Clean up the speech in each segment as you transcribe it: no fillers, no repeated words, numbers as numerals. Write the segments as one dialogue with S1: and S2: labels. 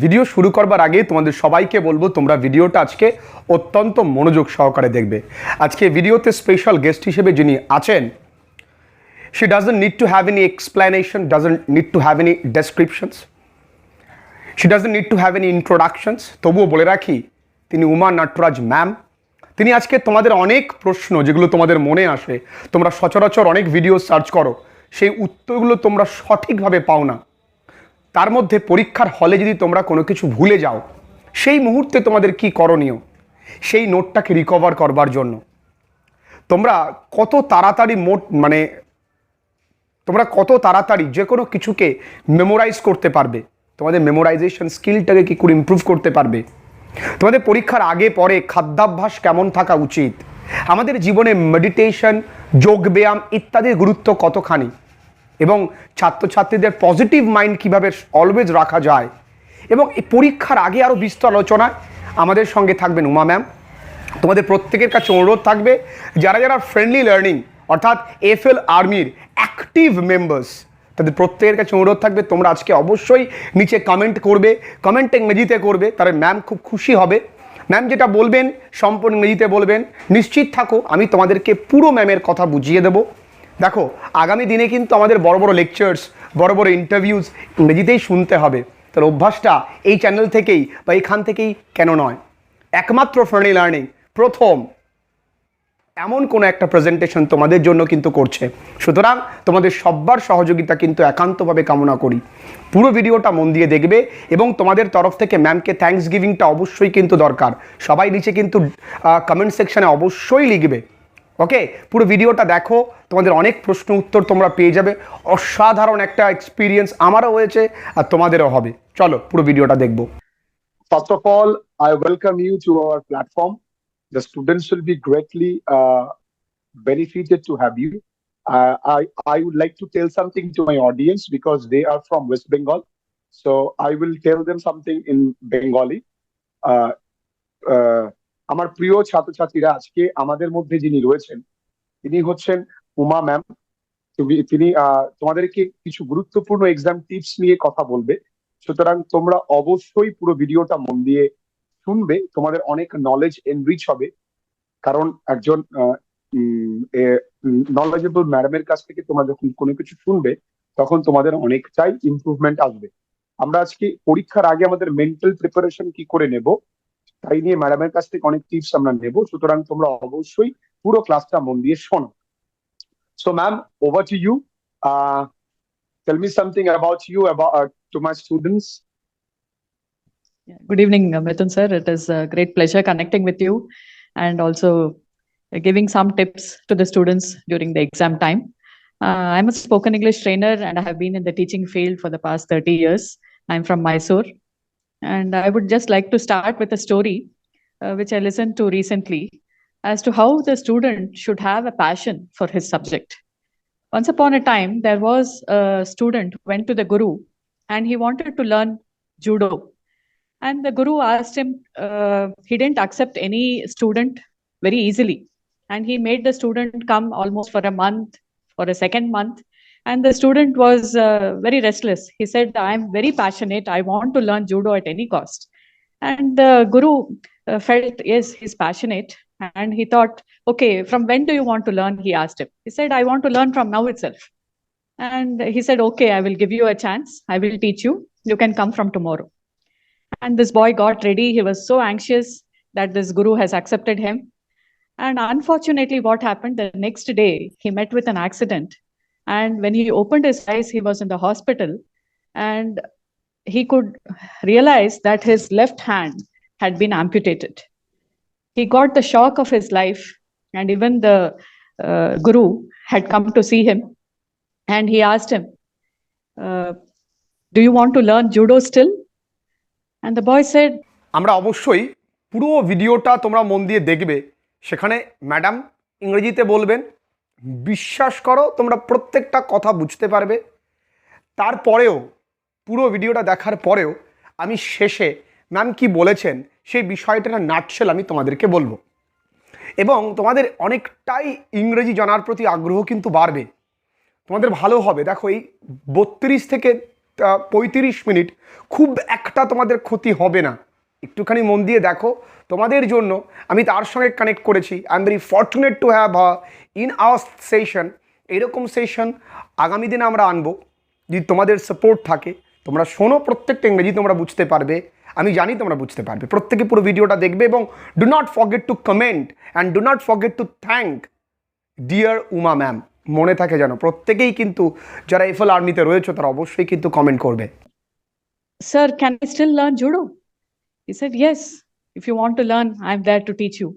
S1: Video শুরু করবার আগে তোমাদের সবাইকে বলবো তোমরা ভিডিওটা আজকে অত্যন্ত মনোযোগ সহকারে দেখবে। আজকে ভিডিওতে স্পেশাল গেস্ট হিসেবে যিনি আছেন, she doesn't need to have any explanation, doesn't need to have any descriptions, she doesn't need to have any introductions। তবুও বলে রাখি, তিনি উমা নাটরাজ ম্যাম। তিনি আজকে তোমাদের অনেক প্রশ্ন যেগুলো তোমাদের মনে আসে, তোমরা সচরাচর অনেক ভিডিও সার্চ করো, সেই উত্তরগুলো তোমরা সঠিকভাবে পাও না। তার মধ্যে পরীক্ষার হলে যদি তোমরা কোনো কিছু ভুলে যাও, সেই মুহূর্তে তোমাদের কি করণীয়, সেই নোটটাকে রিকভার করবার জন্য তোমরা কত তাড়াতাড়ি তোমরা কত তাড়াতাড়ি যে কোনো কিছুকে মেমোরাইজ করতে পারবে, তোমাদের মেমোরাইজেশন স্কিলটাকে কী করে ইমপ্রুভ করতে পারবে, তোমাদের পরীক্ষার আগে পরে খাদ্যাভ্যাস কেমন থাকা উচিত, আমাদের জীবনে মেডিটেশন, যোগব্যায়াম ইত্যাদির গুরুত্ব কতখানি, এবং ছাত্রছাত্রীদের পজিটিভ মাইন্ড কীভাবে অলওয়েজ রাখা যায়, এবং এই পরীক্ষার আগে আরও বিস্তর আলোচনায় আমাদের সঙ্গে থাকবেন উমা ম্যাম। তোমাদের প্রত্যেকের কাছে অনুরোধ থাকবে, যারা যারা ফ্রেন্ডলি লার্নিং অর্থাৎ এফএল আর্মির অ্যাক্টিভ মেম্বার্স, তাদের প্রত্যেকের কাছে অনুরোধ থাকবে তোমরা আজকে অবশ্যই নিচে কমেন্ট করবে, কমেন্টে ইংরেজিতে করবে, তাহলে ম্যাম খুব খুশি হবে। ম্যাম যেটা বলবেন সম্পূর্ণ ইংরেজিতে বলবেন, নিশ্চিত থাকো আমি তোমাদেরকে পুরো ম্যামের কথা বুঝিয়ে দেবো। দেখো, আগামী দিনে কিন্তু আমাদের বড় বড় লেকচার্স, বড় বড় ইন্টারভিউজ ইংরেজিতেই শুনতে হবে। তার অভ্যাসটা এই চ্যানেল থেকেই বা এখান থেকেই কেন নয়, একমাত্র ফ্রেন্ডলি লার্নিং প্রথম এমন কোনো একটা প্রেজেন্টেশন তোমাদের জন্য কিন্তু করছে। সুতরাং তোমাদের সবার সহযোগিতা কিন্তু একান্তভাবে কামনা করি। পুরো ভিডিওটা মন দিয়ে দেখবে এবং তোমাদের তরফ থেকে ম্যামকে থ্যাঙ্কস গিভিংটা অবশ্যই কিন্তু দরকার। সবাই নিচে কিন্তু কমেন্ট সেকশানে অবশ্যই লিখবে। ওকে, পুরো ভিডিওটা দেখো, তোমাদের অনেক প্রশ্ন উত্তর তোমরা পেয়ে যাবে। অসাধারণ একটা এক্সপিরিয়েন্স আমারও হয়েছে আর তোমাদেরও হবে। চলো পুরো ভিডিওটা দেখবো।
S2: First of all, I welcome you to our platform. The students will be greatly benefited to have you. I would like to tell something to my audience because they are from West Bengal. So I will tell them something in Bengali. আমার প্রিয় ছাত্রছাত্রীরা, আজকে আমাদের মধ্যে যিনি রয়েছেন তিনি হচ্ছেন উমা ম্যাম। তিনি তোমাদেরকে কিছু গুরুত্বপূর্ণ এক্সাম টিপস নিয়ে কথা বলবে। সুতরাং তোমরা অবশ্যই পুরো ভিডিওটা মন দিয়ে শুনবে, তোমাদের অনেক নলেজ এনরিচ হবে। কারণ একজন নলেজেবল ম্যাডামের কাছ থেকে তোমরা যখন কোনো কিছু শুনবে তখন তোমাদের অনেকটাই ইমপ্রুভমেন্ট আসবে। আমরা আজকে পরীক্ষার আগে আমাদের মেন্টাল প্রিপারেশন কি করে নেব তাই নিয়ে ম্যাডামের কাছ থেকে অনেক টিপস আমরা নেব। সুতরাং তোমরা অবশ্যই পুরো ক্লাসটা মন দিয়ে শোনো। So ma'am, over to you. Tell me something about you, about to my students.
S3: Good evening, Mithun sir. It is a great pleasure connecting with you and also giving some tips to the students during the exam time. I'm a spoken English trainer and I have been in the teaching field for the past 30 years. I'm from Mysore. And I would just like to start with a story which I listened to recently as to how the student should have a passion for his subject. Once upon a time, there was a student who went to the guru and he wanted to learn judo. And the guru asked him, he didn't accept any student very easily. And he made the student come almost for a month, for a second month. And the student was very restless. He said, I'm very passionate. I want to learn judo at any cost. And the guru felt, yes, he's passionate. And he thought, okay, from when do you want to learn? He asked him. He said, I want to learn from now itself. And he said, okay, I will give you a chance. I will teach you. You can come from tomorrow. And this boy got ready. He was so anxious that this guru has accepted him. And unfortunately, what happened the next day, he met with an accident. And when he opened his eyes, he was in the hospital. And he could realize that his left hand had been amputated. He got the shock of his life. And even the guru had come to see him. And he asked him, do you want to learn judo still? And the boy said,
S1: আমরা অবশ্যই পুরো ভিডিওটা তোমরা মন দিয়ে দেখবে। সেখানে madam ইংরেজিতে বলবেন, বিশ্বাস করো তোমরা প্রত্যেকটা কথা বুঝতে পারবে। তারপরেও পুরো ভিডিওটা দেখার পরেও আমি শেষে ম্যাম কি বলেছেন সেই বিষয়টা নাটশেল আমি তোমাদেরকে বলবো, এবং তোমাদের অনেকটাই ইংরেজি জানার প্রতি আগ্রহ কিন্তু বাড়বে, তোমাদের ভালো হবে। দেখো, এই 32 থেকে 35 মিনিট খুব একটা তোমাদের ক্ষতি হবে না। একটুখানি মন দিয়ে দেখো, তোমাদের জন্য আমি তার সঙ্গে কানেক্ট করেছি। I am very fortunate to have in our session. এরকম সেশন আগামী দিনে আমরা আনবো যদি তোমাদের সাপোর্ট থাকে। তোমরা শোনো, প্রত্যেকটা ইংরেজি তোমরা বুঝতে পারবে, আমি জানি তোমরা বুঝতে পারবে। প্রত্যেকে পুরো ভিডিওটা দেখবে এবং do not forget to comment and do not forget to thank dear Uma ma'am. মনে থাকে যেন প্রত্যেকেই কিন্তু যারা এফএল আর্মিতে রয়েছে তারা অবশ্যই কিন্তু কমেন্ট করবে।
S3: Sir, can I still learn judo? He said, yes, if you want to learn, I'm there to teach you.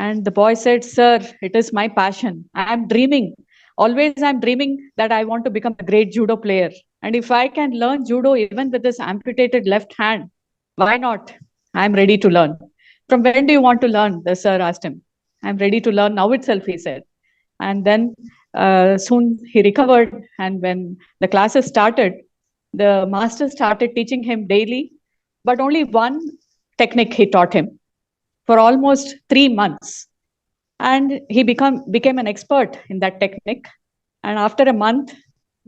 S3: And the boy said, sir, it is my passion. I'm dreaming. Always I'm dreaming that I want to become a great judo player. And if I can learn judo even with this amputated left hand, why not? I'm ready to learn. From when do you want to learn? The sir asked him. I'm ready to learn now itself, he said. And then soon he recovered. And when the classes started, the master started teaching him daily, but only one technique he taught him for almost 3 months. And he became an expert in that technique. And after a month,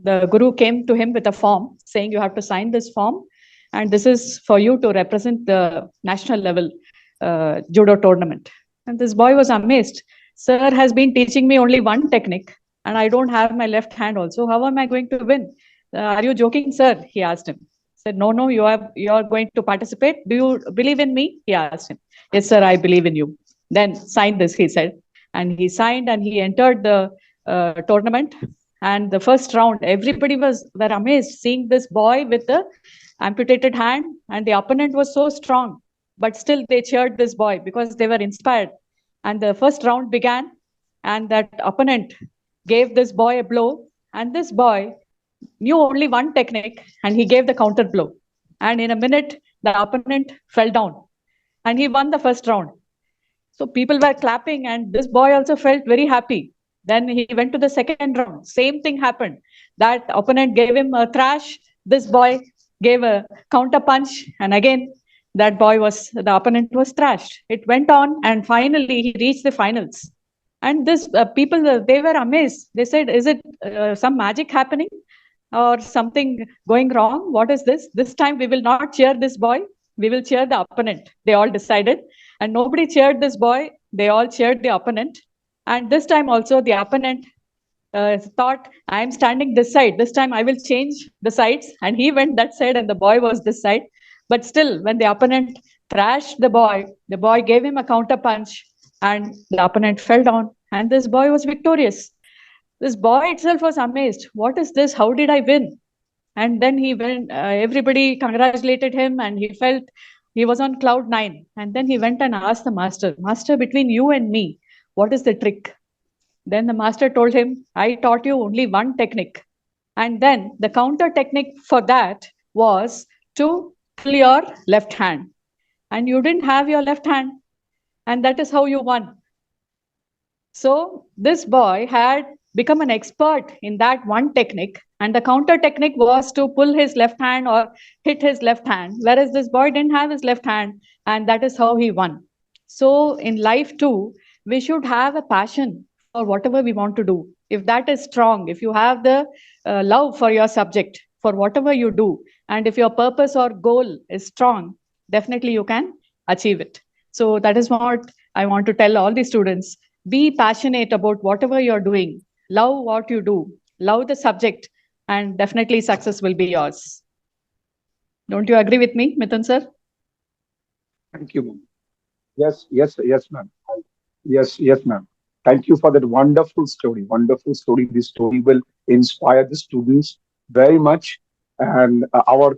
S3: the guru came to him with a form saying, you have to sign this form, and this is for you to represent the national level judo tournament. And this boy was amazed. Sir has been teaching me only one technique, and I don't have my left hand also. How am I going to win? Are you joking, sir? He asked him. Said, no, you are going to participate. Do you believe in me? He asked him. Yes, sir, I believe in you. Then sign this, he said. And he signed and he entered the tournament. And the first round, everybody were amazed seeing this boy with the amputated hand, and the opponent was so strong. But still they cheered this boy because they were inspired. And the first round began, and that opponent gave this boy a blow, and this boy knew only one technique, and he gave the counter blow. And in a minute, the opponent fell down, and he won the first round. So people were clapping, and this boy also felt very happy. Then he went to the second round. Same thing happened. That opponent gave him a thrash. This boy gave a counter punch, and again, the opponent was thrashed. It went on, and finally he reached the finals. And this people, they were amazed. They said, is it some magic happening or something going wrong? What is this? This time we will not cheer this boy. We will cheer the opponent. They all decided. And nobody cheered this boy. They all cheered the opponent. And this time also the opponent thought, I am standing this side. This time I will change the sides. And he went that side and the boy was this side. But still, when the opponent thrashed the boy gave him a counter punch, and the opponent fell down. And this boy was victorious. This boy itself was amazed. What is this? How did I win? And then he went, everybody congratulated him, and he felt he was on cloud 9. And then he went and asked the master, between you and me, what is the trick? Then the master told him, I taught you only one technique. And then the counter technique for that was to pull your left hand. And you didn't have your left hand. And that is how you won. So this boy had become an expert in that one technique, and the counter technique was to pull his left hand or hit his left hand, whereas this boy didn't have his left hand, and that is how he won. So in life too, we should have a passion for whatever we want to do. If that is strong, if you have the love for your subject, for whatever you do, and if your purpose or goal is strong, definitely you can achieve it. So that is what I want to tell all the students. Be passionate about whatever you're doing. Love what you do. Love the subject, and definitely success will be yours. Don't you agree with me, Mithun sir?
S2: Thank you, ma'am. Yes, ma'am. Yes, ma'am. Thank you for that wonderful story. Wonderful story. This story will inspire the students very much. And our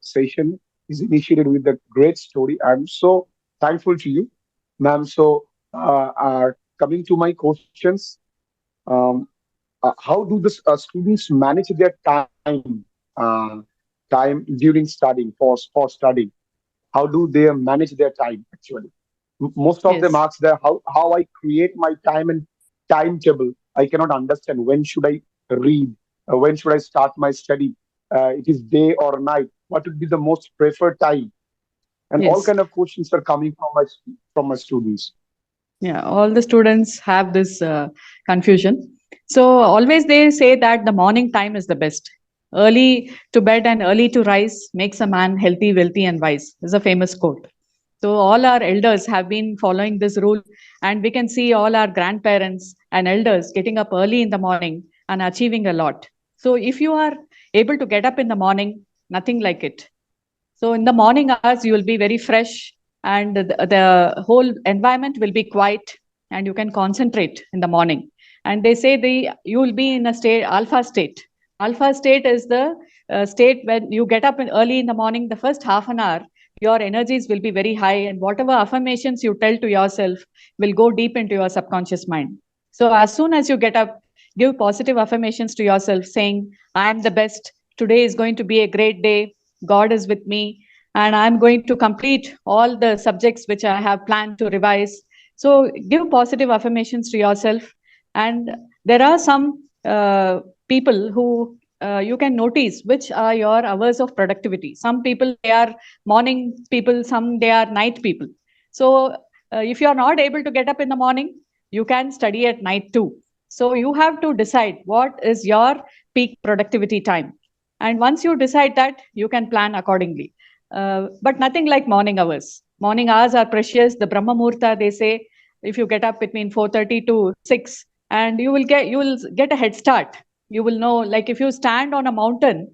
S2: session is initiated with a great story. I'm so thankful to you, ma'am. So, coming to my questions, how do the students manage their time during studying for studying? How do they manage their time actually? Most of them
S3: Yes.
S2: ask that how I create my time and timetable. I cannot understand when should I read, when should I start my study. It is day or night. What would be the most preferred time? And all
S3: Yes.
S2: kind of questions are coming from my students.
S3: Yeah, all the students have this confusion. So always they say that the morning time is the best. Early to bed and early to rise makes a man healthy, wealthy, and wise. Is a famous quote. So all our elders have been following this rule, and we can see all our grandparents and elders getting up early in the morning and achieving a lot. So if you are able to get up in the morning, nothing like it. So in the morning hours, you will be very fresh, and the whole environment will be quiet, and you can concentrate in the morning. And they say you will be in a state, alpha state. Alpha state is the state when you get up early in the morning, the first half an hour, your energies will be very high, and whatever affirmations you tell to yourself will go deep into your subconscious mind. So as soon as you get up, give positive affirmations to yourself, saying, I am the best. Today is going to be a great day. God is with me, and I'm going to complete all the subjects which I have planned to revise. So give positive affirmations to yourself. And there are some people who you can notice which are your hours of productivity. Some people, they are morning people, some they are night people. So if you are not able to get up in the morning, you can study at night too. So you have to decide what is your peak productivity time. And once you decide that, you can plan accordingly. But nothing like morning hours. Morning hours are precious. The Brahma Muhurta, they say, if you get up between 4:30 to 6, and you will get a head start. You will know, like if you stand on a mountain,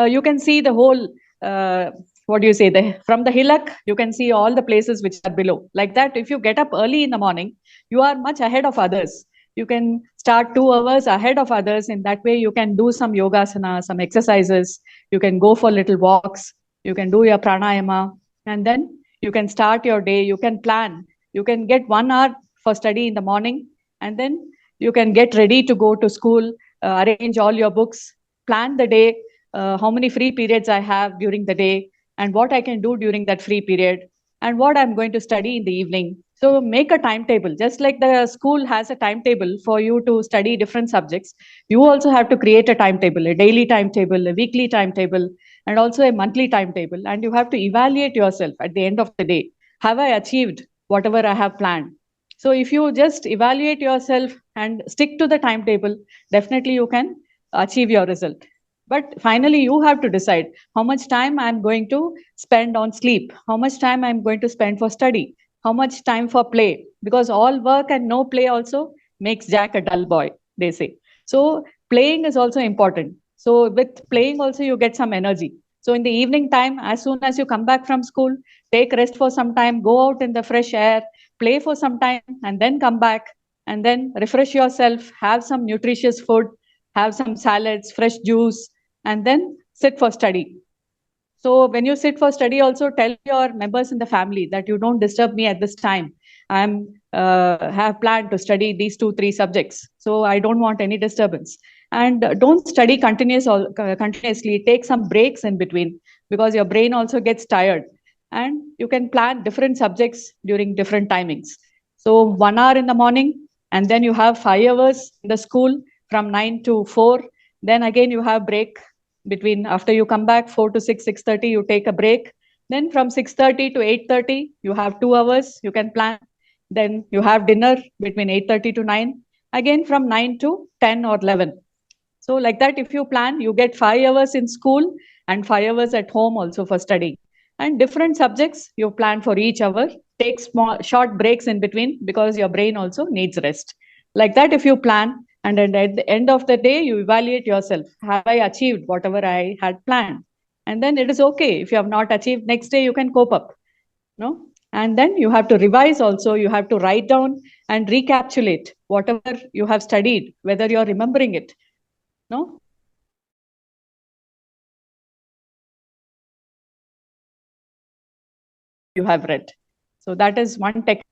S3: you can see the whole, what do you say, from the hillock, you can see all the places which are below. Like that, if you get up early in the morning, you are much ahead of others. You can start 2 hours ahead of others. In that way, you can do some yogasana, some exercises. You can go for little walks. You can do your pranayama, and then you can start your day. You can plan. You can get 1 hour for study in the morning, and then you can get ready to go to school, arrange all your books, plan the day, how many free periods I have during the day, and what I can do during that free period, and what I'm going to study in the evening. So make a timetable. Just like the school has a timetable for you to study different subjects, you also have to create a timetable, a daily timetable, a weekly timetable, and also a monthly timetable. And you have to evaluate yourself at the end of the day. Have I achieved whatever I have planned? So if you just evaluate yourself and stick to the timetable, definitely you can achieve your result. But finally, you have to decide how much time I'm going to spend on sleep, how much time I'm going to spend for study, how much time for play, because all work and no play also makes Jack a dull boy, they say. So playing is also important. So with playing also you get some energy. So in the evening time, as soon as you come back from school, take rest for some time, go out in the fresh air, play for some time, and then come back and then refresh yourself, have some nutritious food, have some salads, fresh juice, and then sit for study. So when you sit for study, also tell your members in the family that you don't disturb me at this time. I'm have planned to study these 2, 3 subjects, so I don't want any disturbance. And don't study continuously. Take some breaks in between, because your brain also gets tired. And you can plan different subjects during different timings. So 1 hour in the morning, and then you have 5 hours in the school from 9 to 4. Then again you have break between, after you come back 4 to 6, 6:30, you take a break. Then from 6:30 to 8:30, you have 2 hours, you can plan. Then you have dinner between 8:30 to 9, again from 9 to 10 or 11. So like that, if you plan, you get 5 hours in school and 5 hours at home also for studying. And different subjects you plan for each hour. Take small, short breaks in between, because your brain also needs rest. Like that, if you plan, and at the end of the day, you evaluate yourself. Have I achieved whatever I had planned? And then it is okay. If you have not achieved, next day you can cope up. No? And then you have to revise also. You have to write down and recapitulate whatever you have studied, whether you're remembering it. No? You have read. So that is one technique.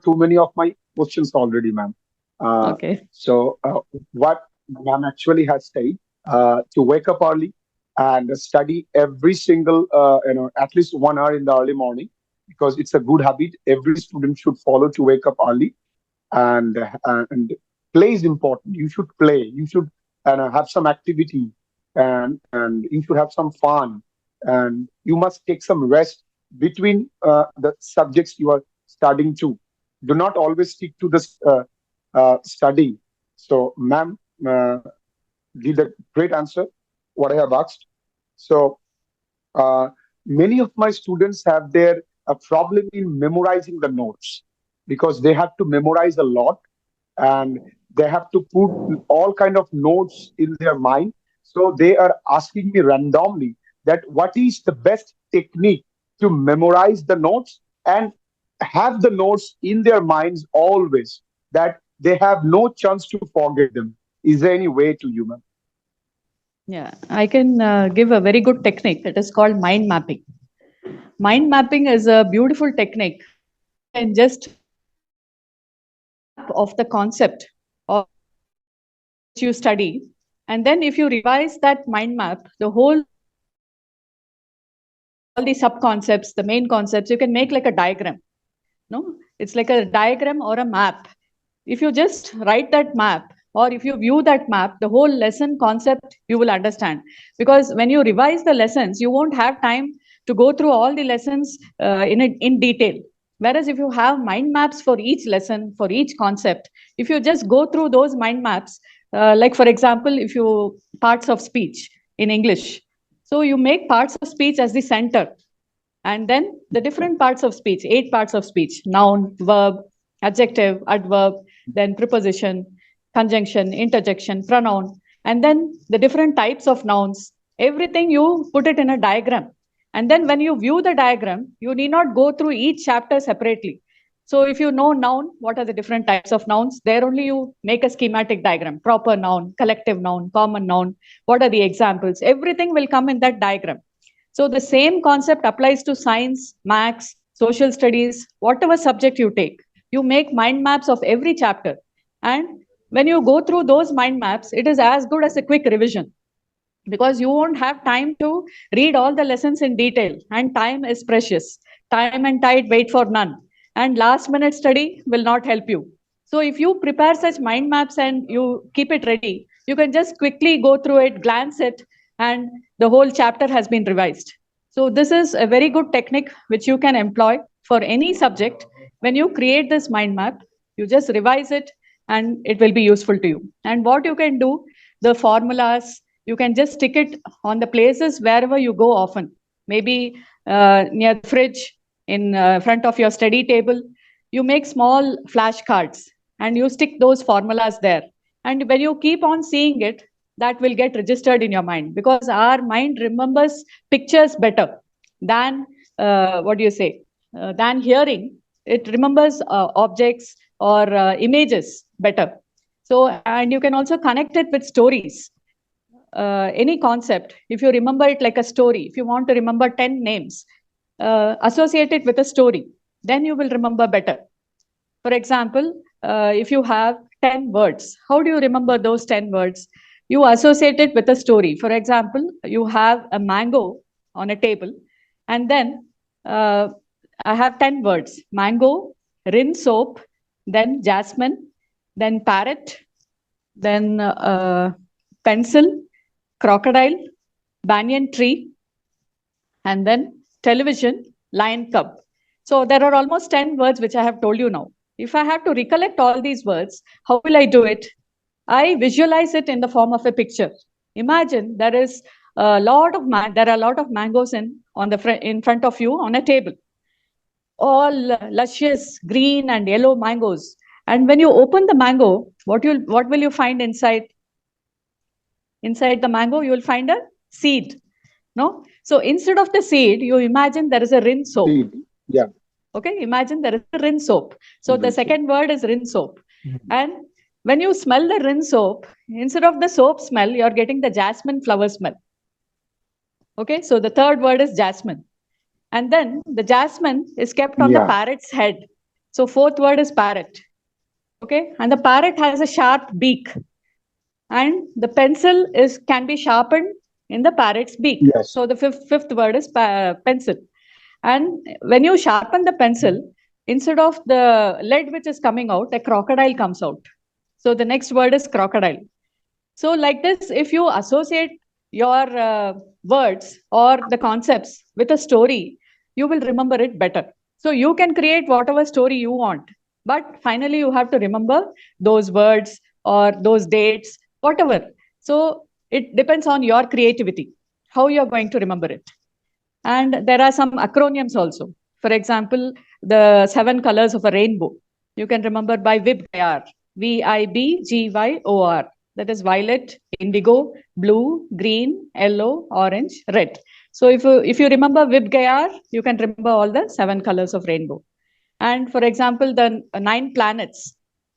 S2: Too many of my questions already, ma'am.
S3: Okay.
S2: So what ma'am actually has said, to wake up early and study every single, at least 1 hour in the early morning, because it's a good habit. Every student should follow to wake up early, and play is important. You should play. You should have some activity, and you should have some fun, and you must take some rest between the subjects you are studying to. Do not always stick to this study. So, ma'am, give a great answer what I have asked. So, uh, many of my students have their a problem in memorizing the notes because they have to memorize a lot and they have to put all kind of notes in their mind. So they are asking me randomly that what is the best technique to memorize the notes and have the notes in their minds always, that they have no chance to forget them. Is there any way to you, ma'am?
S3: Yeah, I can give a very good technique. It is called mind mapping. Mind mapping is a beautiful technique. You can just of the concept of which you study, and then if you revise that mind map, the whole all the sub concepts, the main concepts, you can make like a diagram. No, it's like a diagram or a map. If you just write that map or if you view that map, the whole lesson concept you will understand. Because when you revise the lessons, you won't have time to go through all the lessons in detail. Whereas if you have mind maps for each lesson, for each concept, if you just go through those mind maps, like for example, if you parts of speech in English, so you make parts of speech as the center, and then the different parts of speech, 8 parts of speech: noun, verb, adjective, adverb, then preposition, conjunction, interjection, pronoun, and then the different types of nouns. Everything you put it in a diagram. And then when you view the diagram, you need not go through each chapter separately. So if you know noun, what are the different types of nouns? There only you make a schematic diagram: proper noun, collective noun, common noun. What are the examples? Everything will come in that diagram. So the same concept applies to science, maths, social studies, whatever subject you take. You make mind maps of every chapter. And when you go through those mind maps, it is as good as a quick revision, because you won't have time to read all the lessons in detail, and time is precious. Time and tide wait for none, and last minute study will not help you. So if you prepare such mind maps and you keep it ready, you can just quickly go through it, glance it, and the whole chapter has been revised. So this is a very good technique which you can employ for any subject. When you create this mind map, you just revise it and it will be useful to you. And what you can do, the formulas, you can just stick it on the places wherever you go often. Maybe near the fridge, in front of your study table. You make small flashcards and you stick those formulas there. And when you keep on seeing it, that will get registered in your mind, because our mind remembers pictures better than what do you say than hearing. It remembers objects or images better. So, and you can also connect it with stories. Any concept, if you remember it like a story, if you want to remember 10 names, associate it with a story, then you will remember better. For example, if you have 10 words, how do you remember those 10 words? You associate it with a story. For example, you have a mango on a table, and then I have 10 words: mango, rinse soap, then jasmine, then parrot, then pencil, crocodile, banyan tree, and then television, lion cub. So there are almost 10 words which I have told you now. If I have to recollect all these words, how will I do it? I visualize it in the form of a picture. Imagine there is there are a lot of mangoes in front of you on a table, all luscious green and yellow mangoes. And when you open the mango, what will you find inside? Inside the mango, you will find a seed. No? So instead of the seed, you imagine there is a rinse soap.
S2: Seed. Yeah.
S3: Okay, imagine there is a rinse soap. So the second word is rinse soap. And when you smell the rinse soap, instead of the soap smell, you're getting the jasmine flower smell. Okay, so the third word is jasmine. And then the jasmine is kept on the parrot's head. So fourth word is parrot. Okay, and the parrot has a sharp beak. And the pencil can be sharpened in the parrot's beak.
S2: Yes.
S3: So the fifth word is pencil. And when you sharpen the pencil, instead of the lead which is coming out, a crocodile comes out. So the next word is crocodile. So like this, if you associate your words or the concepts with a story, you will remember it better. So you can create whatever story you want. but finally you have to remember those words or those dates, whatever. So it depends on your creativity, how you're going to remember it. And there are some acronyms also. For example, the 7 colors of a rainbow. You can remember by VIBGYOR, VIBGYOR. That is violet, indigo, blue, green, yellow, orange, red. So if you remember VIBGYOR, you can remember all the 7 colors of rainbow. And for example, the 9 planets.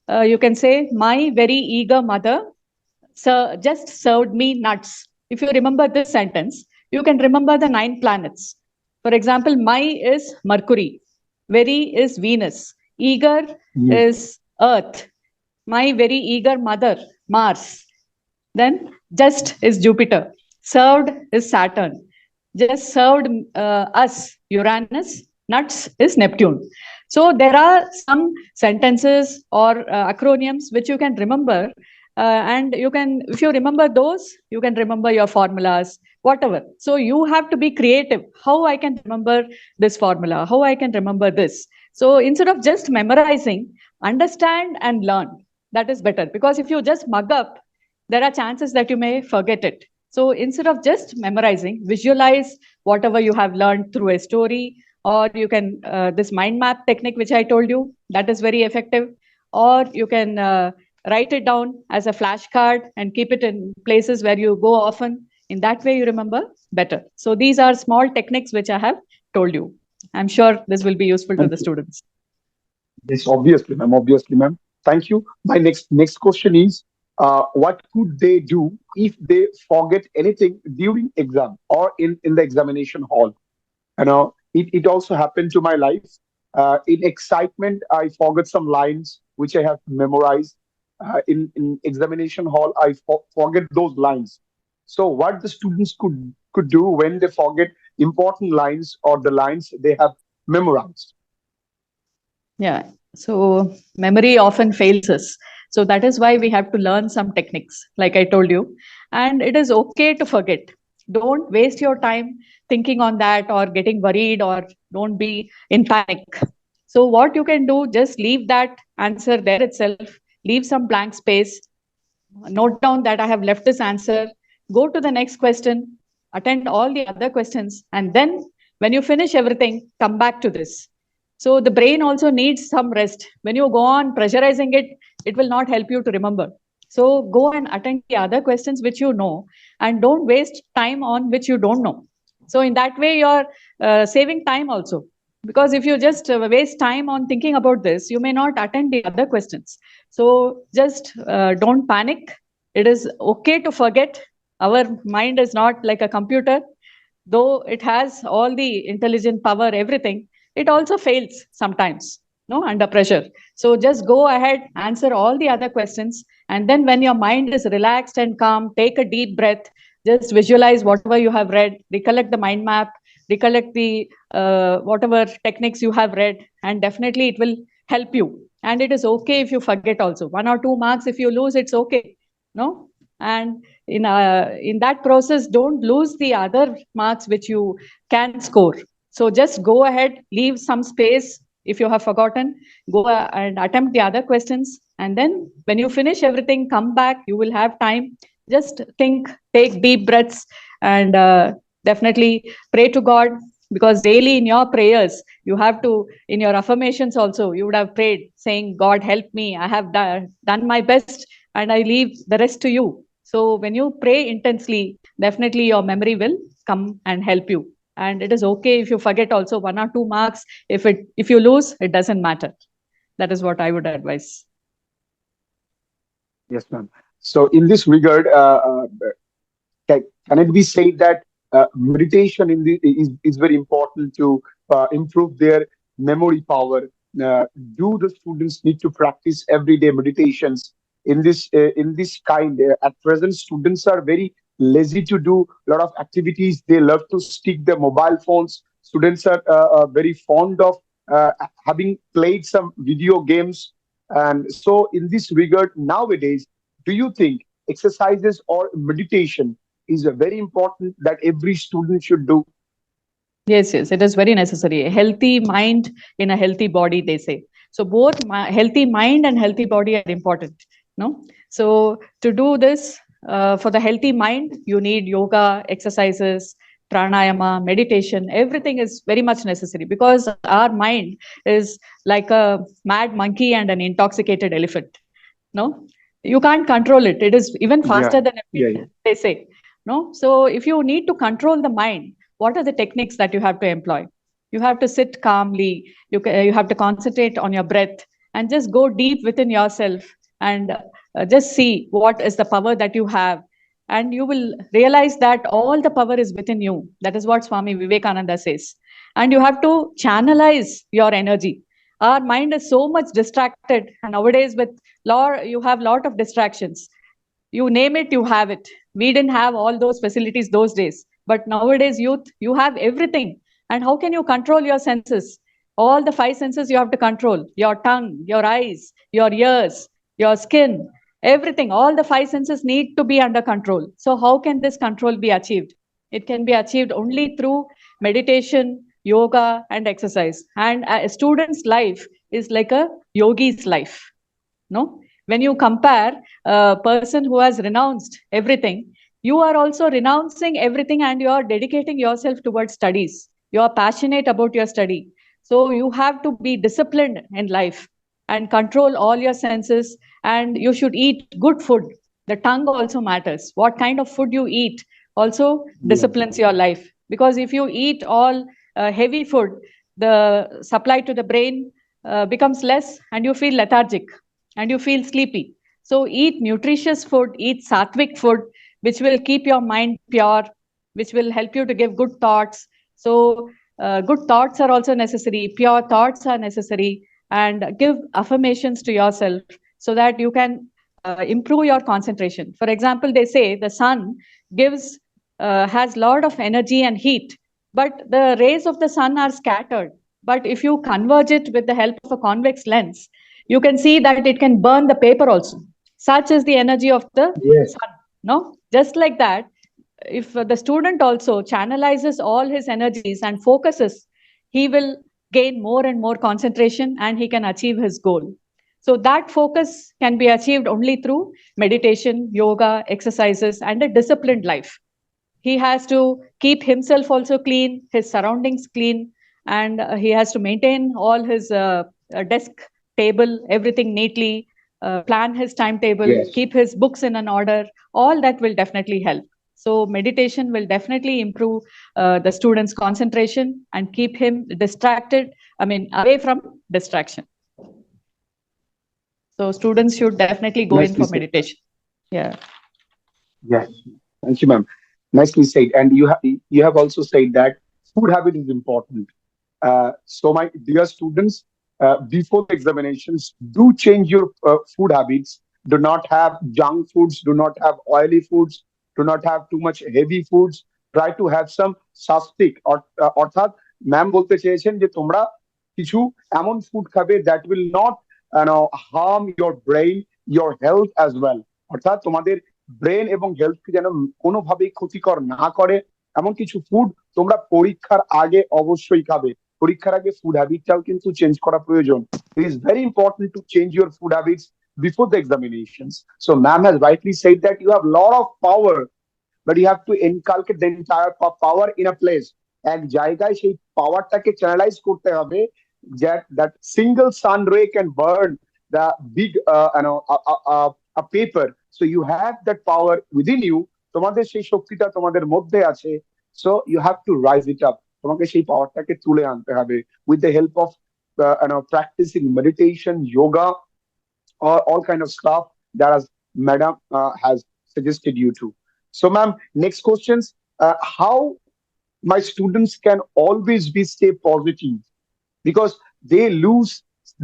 S3: You can say, my very eager mother just served me nuts. If you remember this sentence, you can remember the 9 planets. For example, my is Mercury, very is Venus, eager is Earth, my very eager mother, Mars. Then just is Jupiter, served is Saturn, just served us, Uranus, nuts is Neptune. So there are some sentences or acronyms which you can remember, and you can, if you remember those, you can remember your formulas, whatever. So you have to be creative. How I can remember this formula? How I can remember this? So instead of just memorizing, understand and learn. That is better, because if you just mug up, there are chances that you may forget it. So instead of just memorizing, visualize whatever you have learned through a story, or you can, this mind map technique, which I told you, that is very effective. Or you can write it down as a flashcard and keep it in places where you go often. In that way, you remember better. So these are small techniques which I have told you. I'm sure this will be useful to the students.
S2: Yes, obviously, ma'am. Obviously, ma'am. Thank you. My next question is, what could they do if they forget anything during exam or in the examination hall? You know, it also happened to my life. In excitement, I forgot some lines which I have memorized. In examination hall, I forget those lines. So, what the students could do when they forget important lines or the lines they have memorized?
S3: Yeah. So memory often fails us. So that is why we have to learn some techniques, like I told you. And it is okay to forget. Don't waste your time thinking on that or getting worried, or don't be in panic. So what you can do, just leave that answer there itself, leave some blank space, note down that I have left this answer, go to the next question, attend all the other questions, and then when you finish everything, come back to this. So the brain also needs some rest. When you go on pressurizing it, it will not help you to remember. So go and attend the other questions which you know, and don't waste time on which you don't know. So in that way, you're saving time also. Because if you just waste time on thinking about this, you may not attend the other questions. So just don't panic. It is okay to forget. Our mind is not like a computer. Though it has all the intelligent power, everything, it also fails sometimes, no, under pressure. So just go ahead, answer all the other questions, and then when your mind is relaxed and calm, take a deep breath, just visualize whatever you have read, recollect the mind map, recollect the whatever techniques you have read, and definitely it will help you. And it is okay if you forget also. 1 or 2 marks if you lose, it's okay, no. And in that process, don't lose the other marks which you can score. So just go ahead, leave some space. If you have forgotten, go and attempt the other questions, and then when you finish everything, come back. You will have time. Just think, take deep breaths, and definitely pray to God, because daily in your prayers, you have to, in your affirmations also, you would have prayed saying, God help me, I have done my best, and I leave the rest to you. So when you pray intensely, definitely your memory will come and help you. And it is okay if you forget also 1 or 2 marks. If you lose, it doesn't matter. That is what I would advise.
S2: Yes, ma'am. So, in this regard, can it be said that meditation is very important to improve their memory power? Do the students need to practice everyday meditations in this kind? At present, students are very lazy to do a lot of activities. They love to stick their mobile phones. Students are very fond of uh, having played some video games. And so, in this regard, nowadays, do you think exercises or meditation is very important that every student should do?
S3: Yes, it is very necessary. A healthy mind in a healthy body, they say. So both healthy mind and healthy body are important. No, so to do this, for the healthy mind, you need yoga, exercises, pranayama, meditation. Everything is very much necessary because our mind is like a mad monkey and an intoxicated elephant. No, you can't control it. It is even faster than a
S2: Yeah.
S3: they say. No, so if you need to control the mind, what are the techniques that you have to employ? You have to sit calmly. You have to concentrate on your breath and just go deep within yourself and just see what is the power that you have, and you will realize that all the power is within you. That is what Swami Vivekananda says. And you have to channelize your energy. Our mind is so much distracted, and nowadays with you have lot of distractions. You name it, you have it. We didn't have all those facilities those days, but nowadays youth, you have everything. And how can you control your senses? All the five senses you have to control: your tongue, your eyes, your ears, your skin, everything. All the five senses need to be under control. So how can this control be achieved? It can be achieved only through meditation, yoga, and exercise. And a student's life is like a yogi's life. No, when you compare a person who has renounced everything, you are also renouncing everything and you are dedicating yourself towards studies. You are passionate about your study. So you have to be disciplined in life and control all your senses, and you should eat good food. The tongue also matters. What kind of food you eat also disciplines your life, because if you eat all heavy food, the supply to the brain becomes less and you feel lethargic and you feel sleepy. So eat nutritious food, eat sattvic food, which will keep your mind pure, which will help you to give good thoughts. So good thoughts are also necessary, pure thoughts are necessary, and give affirmations to yourself so that you can improve your concentration. For example, they say the sun gives has lot of energy and heat, but the rays of the sun are scattered. But if you converge it with the help of a convex lens, you can see that it can burn the paper also. Such is the energy of the sun. No, just like that, if the student also channelizes all his energies and focuses, he will gain more and more concentration and he can achieve his goal. So that focus can be achieved only through meditation, yoga, exercises, and a disciplined life. He has to keep himself also clean, his surroundings clean, and he has to maintain all his desk, table, everything neatly, plan his timetable, keep his books in an order. All that will definitely help. So meditation will definitely improve the student's concentration and keep him distracted, away from distraction. So students should definitely go in for meditation. Yeah.
S2: Yes. Thank you, ma'am. Nicely said. And you have also said that food habit is important. So my dear students, before the examinations, do change your food habits. Do not have junk foods. Do not have oily foods. Do not have too much heavy foods. Try to have some সাত্বিক অর্থাৎ ma'am বলতে চেয়েছেন যে তোমরা কিছু এমন food খাবে that will not harm your brain your health as well. অর্থাৎ তোমাদের ব্রেন এবং হেলথকে যেন কোনোভাবেই ক্ষতিকর না করে এমন কিছু ফুড তোমরা পরীক্ষার আগে অবশ্যই খাবে। পরীক্ষার আগে ফুড হ্যাবিটটাও কিন্তু চেঞ্জ করা প্রয়োজন। It is very important to change your food habits before the examinations. So ma'am has rightly said that you have a lot of power, but you have to inculcate the entire power in a place. এক জায়গায় সেই পাওয়ারটাকে চ্যানেলাইজ করতে হবে, that single sun ray can burn the big a paper. So you have that power within you. তোমাদের সেই শক্তিটা তোমাদের মধ্যে আছে। So you have to rise it up. তোমাকে সেই পাওয়ারটাকে তুলে আনতে হবে with the help of practicing meditation, yoga, or all kind of stuff that as madam has suggested you to. So ma'am, next questions. How my students can always be stay positive, because they lose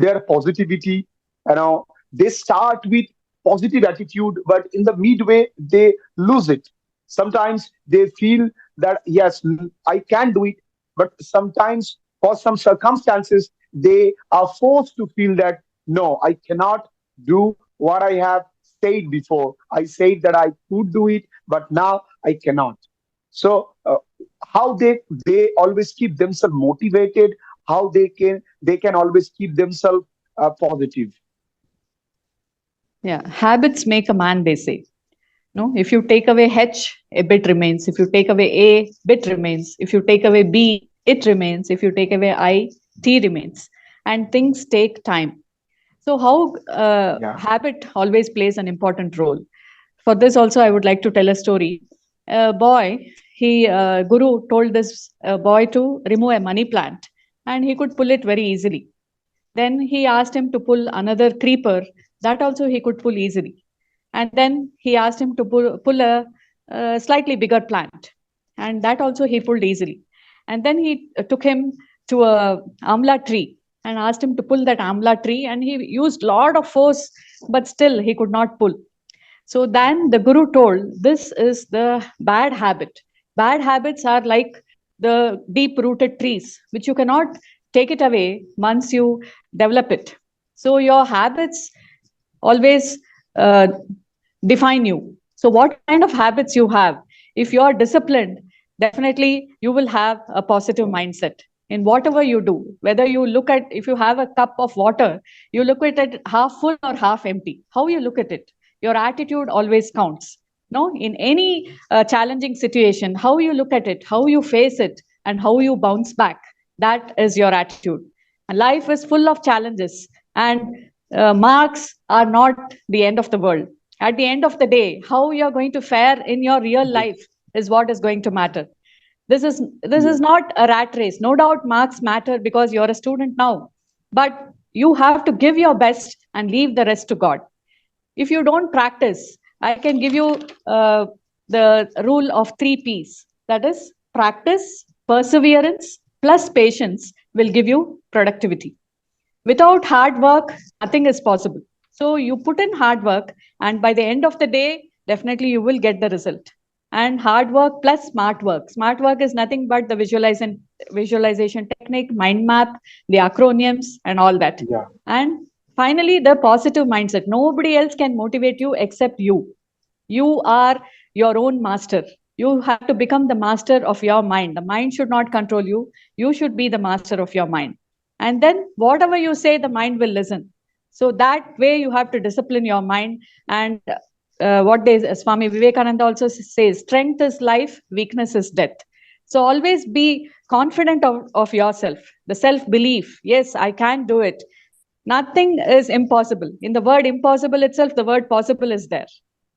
S2: their positivity. They start with positive attitude, but in the midway they lose it. Sometimes they feel that yes, I can do it, but sometimes for some circumstances they are forced to feel that no, I cannot do what I have said before. I said that I could do it, but now I cannot. So how they always keep themselves motivated, how they can always keep themselves positive.
S3: Yeah, habits make a man, they say. No, if you take away H, a bit remains. If you take away A, bit remains. If you take away B, it remains. If you take away I, T remains. And things take time. So, how
S2: Yeah.
S3: habit always plays an important role. For this, also, I would like to tell a story. A boy, Guru told this boy to remove a money plant, and he could pull it very easily. Then he asked him to pull another creeper, that also he could pull easily. And then he asked him to pull a slightly bigger plant, and that also he pulled easily. And then he took him to a amla tree and asked him to pull that amla tree, and he used lot of force, but still he could not pull. So then the Guru told, this is the bad habit. Bad habits are like the deep rooted trees, which you cannot take it away once you develop it. So your habits always define you. So, what kind of habits you have? If you are disciplined, definitely you will have a positive mindset in whatever you do. Whether you look at, if you have a cup of water, you look at it half full or half empty. How you look at it, your attitude always counts. No, in any challenging situation, how you look at it, how you face it, and how you bounce back, that is your attitude. And life is full of challenges, and marks are not the end of the world. At the end of the day, how you are going to fare in your real life is what is going to matter. This is not a rat race. No doubt marks matter because you're a student now, but you have to give your best and leave the rest to God. If you don't practice, I can give you the rule of 3 P's. That is, practice, perseverance, plus patience will give you productivity. Without hard work, nothing is possible. So you put in hard work, and by the end of the day, definitely you will get the result. And hard work plus smart work. Smart work is nothing but the visualization technique, mind map, the acronyms, and all that.
S2: Yeah.
S3: And finally, the positive mindset. Nobody else can motivate you except you. You are your own master. You have to become the master of your mind. The mind should not control you. You should be the master of your mind. And then whatever you say, the mind will listen. So that way you have to discipline your mind. And what Swami Vivekananda also says, strength is life, weakness is death. So always be confident of yourself, the self-belief. Yes, I can do it. Nothing is impossible. In the word impossible itself, the word possible is there.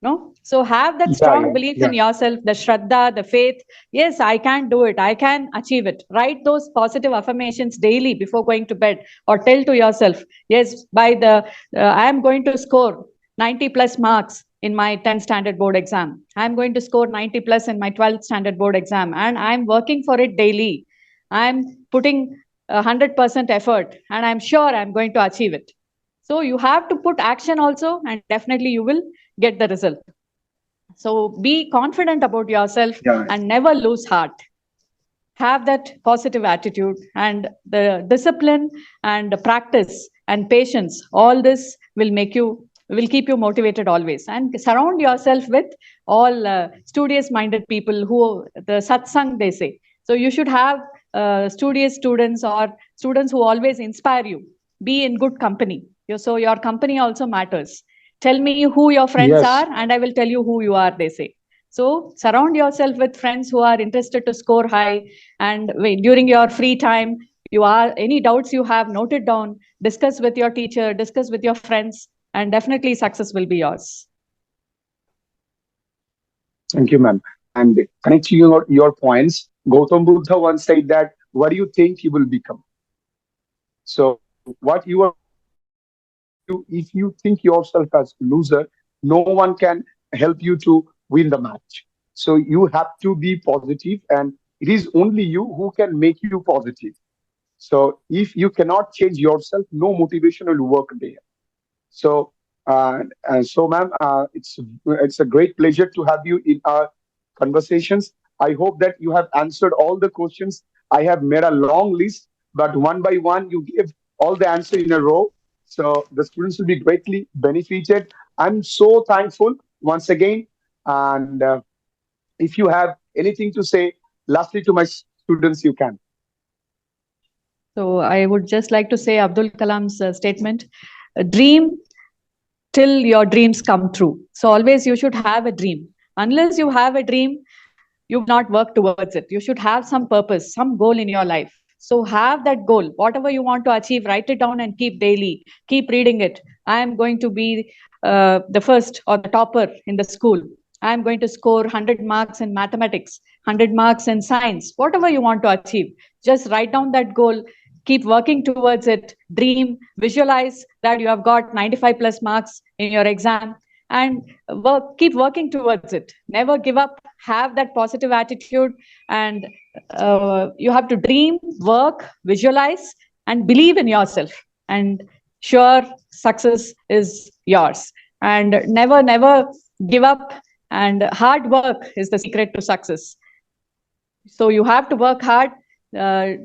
S3: No? So have that strong belief in yourself, the Shraddha, the faith. Yes, I can do it. I can achieve it. Write those positive affirmations daily before going to bed, or tell to yourself, yes, I am going to score 90 plus marks in my 10th standard board exam. I'm going to score 90 plus in my 12th standard board exam, and I'm working for it daily. I'm putting 100% effort, and I'm sure I'm going to achieve it. So you have to put action also, and definitely you will get the result. So be confident about yourself and never lose heart. Have that positive attitude, and the discipline and the practice and patience. All this will keep you motivated always. And surround yourself with all studious minded people, who the satsang they say. So you should have studious students, or students who always inspire you. Be in good company. So your company also matters. Tell me who your friends are, and I will tell you who you are, they say. So surround yourself with friends who are interested to score high, and during your free time, any doubts you have, note it down, discuss with your teacher, discuss with your friends, and definitely success will be yours.
S2: Thank you, ma'am. And connecting your points, Gautam Buddha once said that, what do you think you will become? So what you are, if you think yourself as loser, no one can help you to win the match. So you have to be positive, and it is only you who can make you positive. So if you cannot change yourself, no motivation will work there. So, ma'am, it's a great pleasure to have you in our conversations. I hope that you have answered all the questions. I have made a long list, but one by one, you give all the answer in a row. So the students will be greatly benefited. I'm so thankful once again. And if you have anything to say, lastly to my students, you can.
S3: So I would just like to say Abdul Kalam's statement, dream till your dreams come true. So always you should have a dream. Unless you have a dream, you will not work towards it. You should have some purpose, some goal in your life. So have that goal. Whatever you want to achieve, write it down and keep daily. Keep reading it. I am going to be the first or the topper in the school. I am going to score 100 marks in mathematics, 100 marks in science. Whatever you want to achieve, just write down that goal. Keep working towards it. Dream, visualize that you have got 95 plus marks in your exam, and keep working towards it. Never give up. Have that positive attitude, and you have to dream, work, visualize, and believe in yourself. And sure, success is yours. And never give up. And hard work is the secret to success. So you have to work hard.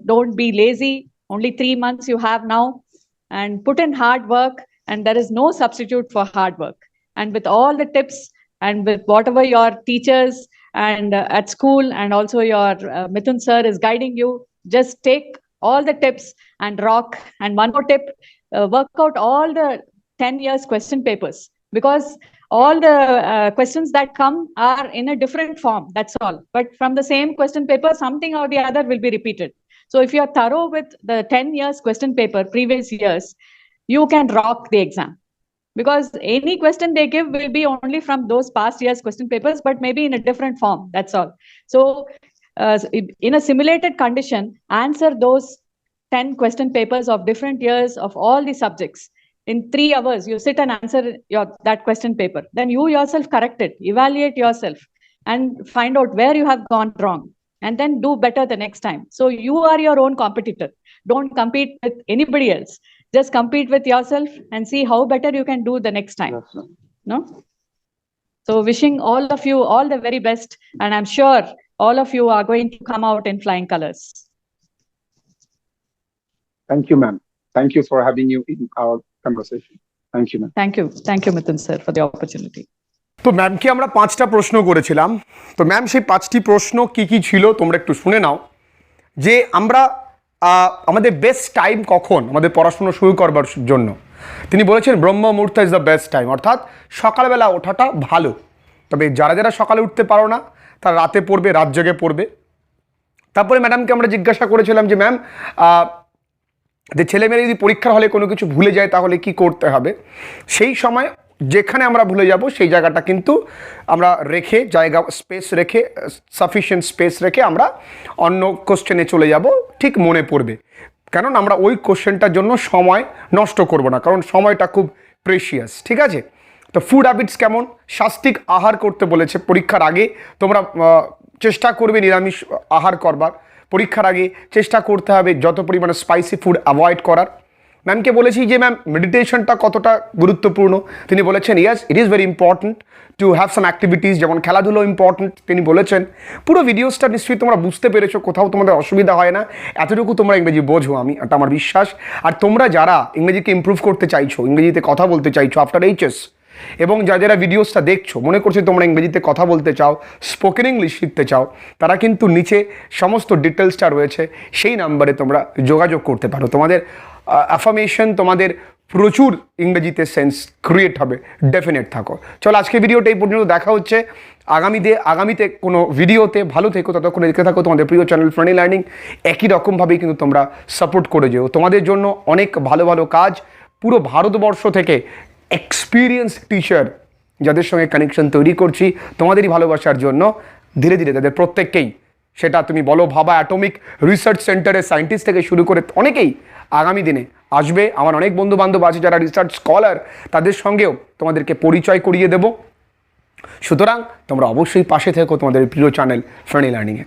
S3: Don't be lazy. Only 3 months you have now, and put in hard work. And there is no substitute for hard work. And with all the tips and with whatever your teachers and at school and also your Mithun sir is guiding you, just take all the tips and rock. And one more tip, work out all the 10 years question papers, because all the questions that come are in a different form, that's all. But from the same question paper, something or the other will be repeated. So if you are thorough with the 10 years question paper, previous years, you can rock the exam. Because any question they give will be only from those past years question papers, but maybe in a different form, that's all. So in a simulated condition, answer those 10 question papers of different years of all the subjects. In 3 hours, you sit and answer that question paper. Then you yourself correct it, evaluate yourself, and find out where you have gone wrong, and then do better the next time. So you are your own competitor. Don't compete with anybody else. Just compete with yourself and see how better you can do the next time.
S2: Yes,
S3: No? So wishing all of you all the very best. And I'm sure all of you are going to come out in flying colors.
S2: Thank you, ma'am. Thank you for having you in our conversation. Thank you, ma'am.
S3: Thank you. Thank you, Mithun sir, for the opportunity.
S1: তো ম্যামকে আমরা 5টা প্রশ্ন করেছিলাম। তো ma'am সেই 5টি প্রশ্ন কি কি ছিল তোমরা একটু শুনে নাও। যে আমরা আমাদের বেস্ট টাইম কখন আমাদের পড়াশোনা শুরু করবার জন্য, তিনি বলেছেন ব্রহ্ম মুহূর্ত ইজ দ্য বেস্ট টাইম, অর্থাৎ সকালবেলা ওঠাটা ভালো। তবে যারা যারা সকালে উঠতে পারো না তারা রাতে পড়বে, রাত জেগে পড়বে। তারপরে ম্যাডামকে আমরা জিজ্ঞাসা করেছিলাম যে ম্যাম, যে ছেলেমেয়েরা যদি পরীক্ষার হলে কোনো কিছু ভুলে যায় তাহলে কি করতে হবে। সেই সময় যেখানে আমরা ভুলে যাব সেই জায়গাটা কিন্তু আমরা রেখে, জায়গা স্পেস রেখে, সাফিসিয়েন্ট স্পেস রেখে আমরা অন্য কোশ্চেনে চলে যাব, ঠিক মনে পড়বে। কারণ আমরা ওই কোশ্চেনটার জন্য সময় নষ্ট করব না, কারণ সময়টা খুব প্রেশিয়াস। ঠিক আছে? তো ফুড হ্যাবিটস কেমন? সাত্ত্বিক আহার করতে বলেছে পরীক্ষার আগে। তোমরা চেষ্টা করবে নিরামিষ আহার করবার। পরীক্ষার আগে চেষ্টা করতে হবে যত পরিমাণে স্পাইসি ফুড অ্যাভয়েড করার। ম্যামকে বলেছি যে ম্যাম মেডিটেশনটা কতটা গুরুত্বপূর্ণ। তিনি বলেছেন yes, it is very important to have some activities, যেমন খেলাধুলো ইম্পর্ট্যান্ট তিনি বলেছেন। পুরো ভিডিওসটা নিশ্চয়ই তোমরা বুঝতে পেরেছো, কোথাও তোমাদের অসুবিধা হয় না, এতটুকু তোমরা ইংরেজি বোঝো, এটা আমার বিশ্বাস। আর তোমরা যারা ইংরেজিকে ইমপ্রুভ করতে চাইছো, ইংরেজিতে কথা বলতে চাইছো আফটার এইচএস, এবং যারা ভিডিওসটা দেখছো মনে করছো তোমরা ইংরেজিতে কথা বলতে চাও, স্পোকেন ইংলিশ শিখতে চাও, তারা কিন্তু নিচে সমস্ত ডিটেলসটা রয়েছে, সেই নাম্বারে তোমরা যোগাযোগ করতে পারো। তোমাদের অ্যাফার্মেশন, তোমাদের প্রচুর ইংরেজিতে সেন্স ক্রিয়েট হবে, ডেফিনেট থাকো। চলো আজকে ভিডিওটা এই পর্যন্ত, দেখা হচ্ছে আগামীতে কোনো ভিডিওতে। ভালো থেকো, ততক্ষণ দেখতে থাকো তোমাদের প্রিয় চ্যানেল ফ্রেন্ডলি লার্নিং। একই রকমভাবেই কিন্তু তোমরা সাপোর্ট করে যেও। তোমাদের জন্য অনেক ভালো ভালো কাজ পুরো ভারতবর্ষ থেকে এক্সপিরিয়েন্স টিচার যাদের সঙ্গে কানেকশন তৈরি করছি তোমাদেরই ভালোবাসার জন্য, ধীরে ধীরে তাদের প্রত্যেককেই, সেটা তুমি বলো ভাবা অ্যাটমিক রিসার্চ সেন্টারের সায়েন্টিস্ট থেকে শুরু করে অনেকেই আগামী দিনে আসবে। আমার অনেক বন্ধু বান্ধব আছে যারা রিসার্চ স্কলার, তাদের সঙ্গেও তোমাদেরকে পরিচয় করিয়ে দেব। সুতরাং তোমরা অবশ্যই পাশে থেকো তোমাদের প্রিয় চ্যানেল ফ্রেন্ডলি লার্নিংয়ের।